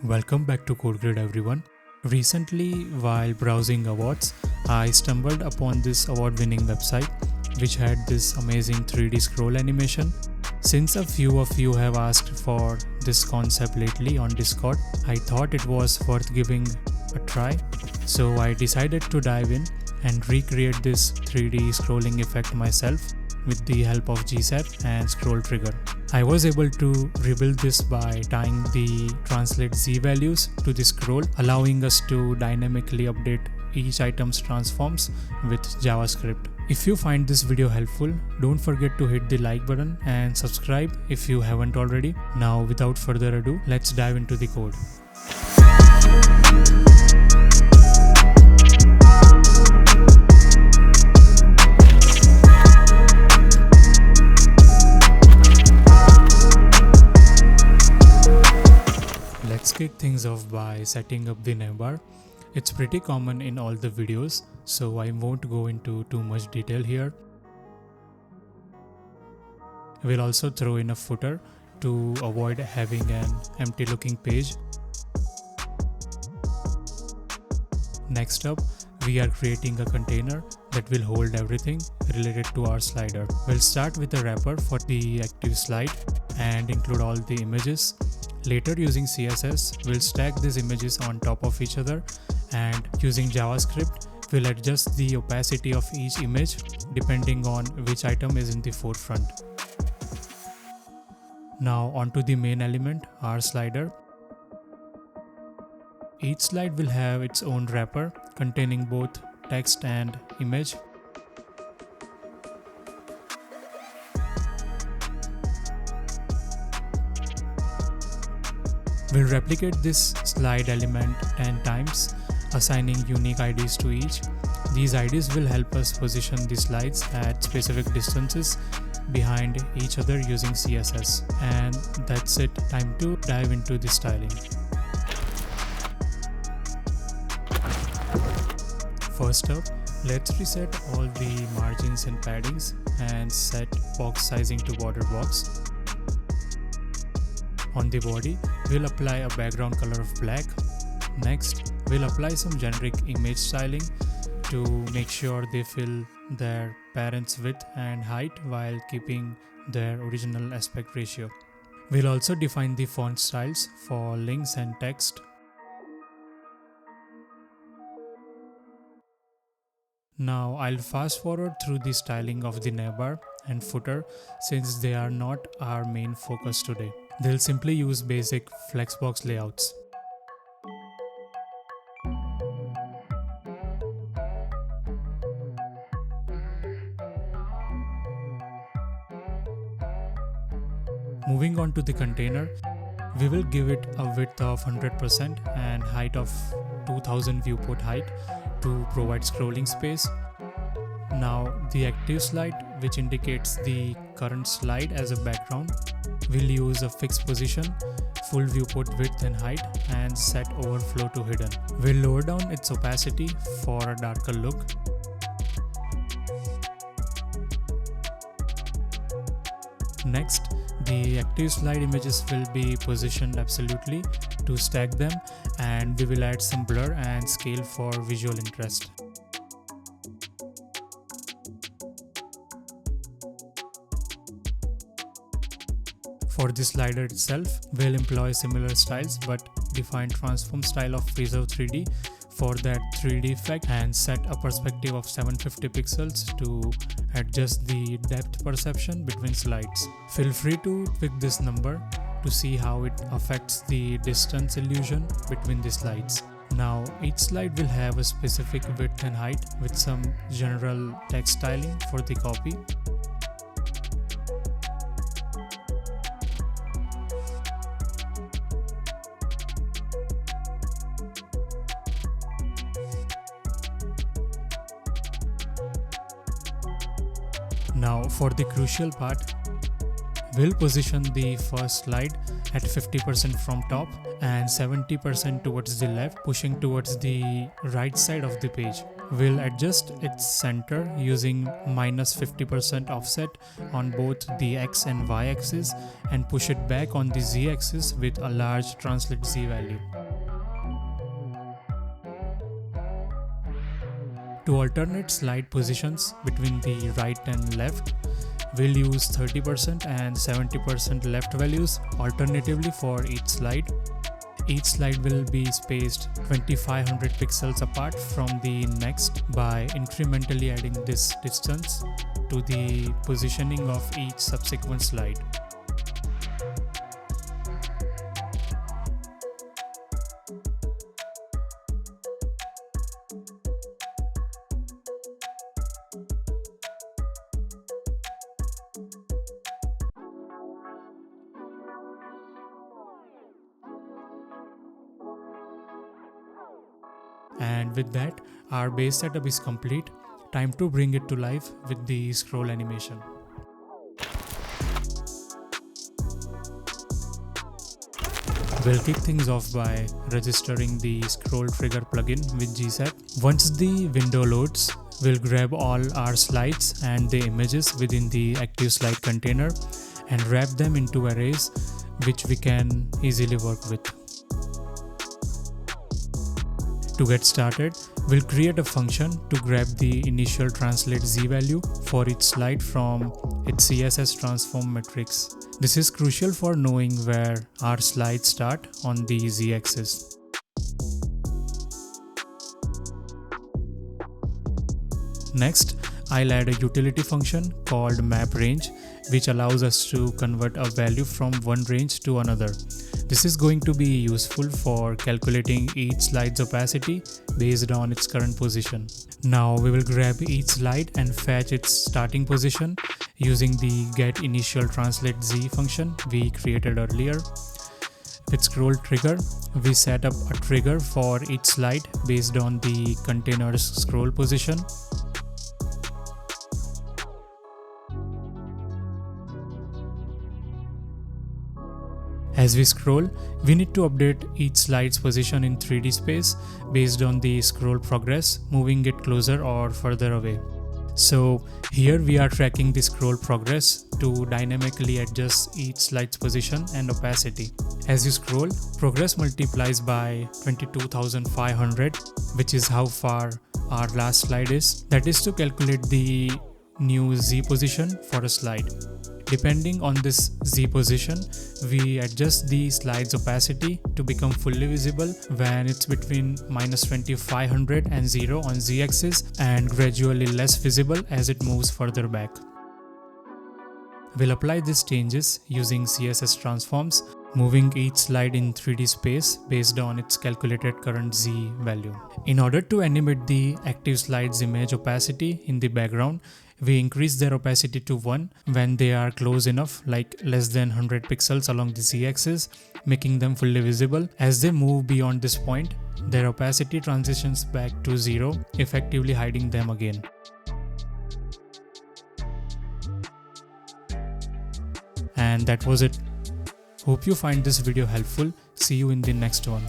Welcome back to CodeGrid everyone. Recently, while browsing awards, I stumbled upon this award-winning website which had this amazing 3D scroll animation. Since a few of you have asked for this concept lately on Discord, I thought it was worth giving a try. So I decided to dive in and recreate this 3D scrolling effect myself with the help of GSAP and ScrollTrigger. I was able to rebuild this by tying the translate Z values to the scroll, allowing us to dynamically update each item's transforms with JavaScript. If you find this video helpful, don't forget to hit the like button and subscribe if you haven't already. Now, without further ado, let's dive into the code. Let's kick things off by setting up the navbar. It's pretty common in all the videos, so I won't go into too much detail here. We'll also throw in a footer to avoid having an empty looking page. Next up, we are creating a container that will hold everything related to our slider. We'll start with a wrapper for the active slide and include all the images. Later, using CSS, we'll stack these images on top of each other, and using JavaScript, we'll adjust the opacity of each image depending on which item is in the forefront. Now onto the main element, our slider. Each slide will have its own wrapper containing both text and image. We'll replicate this slide element 10 times, assigning unique IDs to each. These IDs will help us position the slides at specific distances behind each other using CSS. And that's it, time to dive into the styling. First up, let's reset all the margins and paddings and set box sizing to border box. On the body, we'll apply a background color of black. Next, we'll apply some generic image styling to make sure they fill their parent's width and height while keeping their original aspect ratio. We'll also define the font styles for links and text. Now I'll fast forward through the styling of the navbar and footer since they are not our main focus today. They'll simply use basic flexbox layouts. Moving on to the container, we will give it a width of 100% and height of 2000 viewport height to provide scrolling space. Now the active slide, which indicates the current slide as a background, we'll use a fixed position, full viewport width and height, and set overflow to hidden. We'll lower down its opacity for a darker look. Next, the active slide images will be positioned absolutely to stack them, and we will add some blur and scale for visual interest. For the slider itself, we'll employ similar styles but define transform style of preserve 3D for that 3D effect and set a perspective of 750 pixels to adjust the depth perception between slides. Feel free to pick this number to see how it affects the distance illusion between the slides. Now each slide will have a specific width and height with some general text styling for the copy. Now for the crucial part, we'll position the first slide at 50% from top and 70% towards the left, pushing towards the right side of the page. We'll adjust its center using -50% offset on both the x and y axis and push it back on the z axis with a large translate z value. To alternate slide positions between the right and left, we'll use 30% and 70% left values alternatively for each slide. Each slide will be spaced 2500 pixels apart from the next by incrementally adding this distance to the positioning of each subsequent slide. And with that, our base setup is complete. Time to bring it to life with the scroll animation. We'll kick things off by registering the ScrollTrigger plugin with GSAP. Once the window loads, we'll grab all our slides and the images within the active slide container and wrap them into arrays which we can easily work with. To get started, we'll create a function to grab the initial translate z value for each slide from its CSS transform matrix. This is crucial for knowing where our slides start on the z-axis. Next, I'll add a utility function called mapRange, which allows us to convert a value from one range to another. This is going to be useful for calculating each slide's opacity based on its current position. Now we will grab each slide and fetch its starting position using the getInitialTranslateZ function we created earlier. With ScrollTrigger, we set up a trigger for each slide based on the container's scroll position. As we scroll, we need to update each slide's position in 3D space based on the scroll progress, moving it closer or further away. So here we are tracking the scroll progress to dynamically adjust each slide's position and opacity. As you scroll, progress multiplies by 22,500, which is how far our last slide is. That is to calculate the new Z position for a slide. Depending on this Z position, we adjust the slide's opacity to become fully visible when it's between -2500 and 0 on Z axis and gradually less visible as it moves further back. We'll apply these changes using CSS transforms, moving each slide in 3D space based on its calculated current Z value. In order to animate the active slide's image opacity in the background, we increase their opacity to 1 when they are close enough, like less than 100 pixels along the z-axis, making them fully visible. As they move beyond this point, their opacity transitions back to 0, effectively hiding them again. And that was it. Hope you find this video helpful. See you in the next one.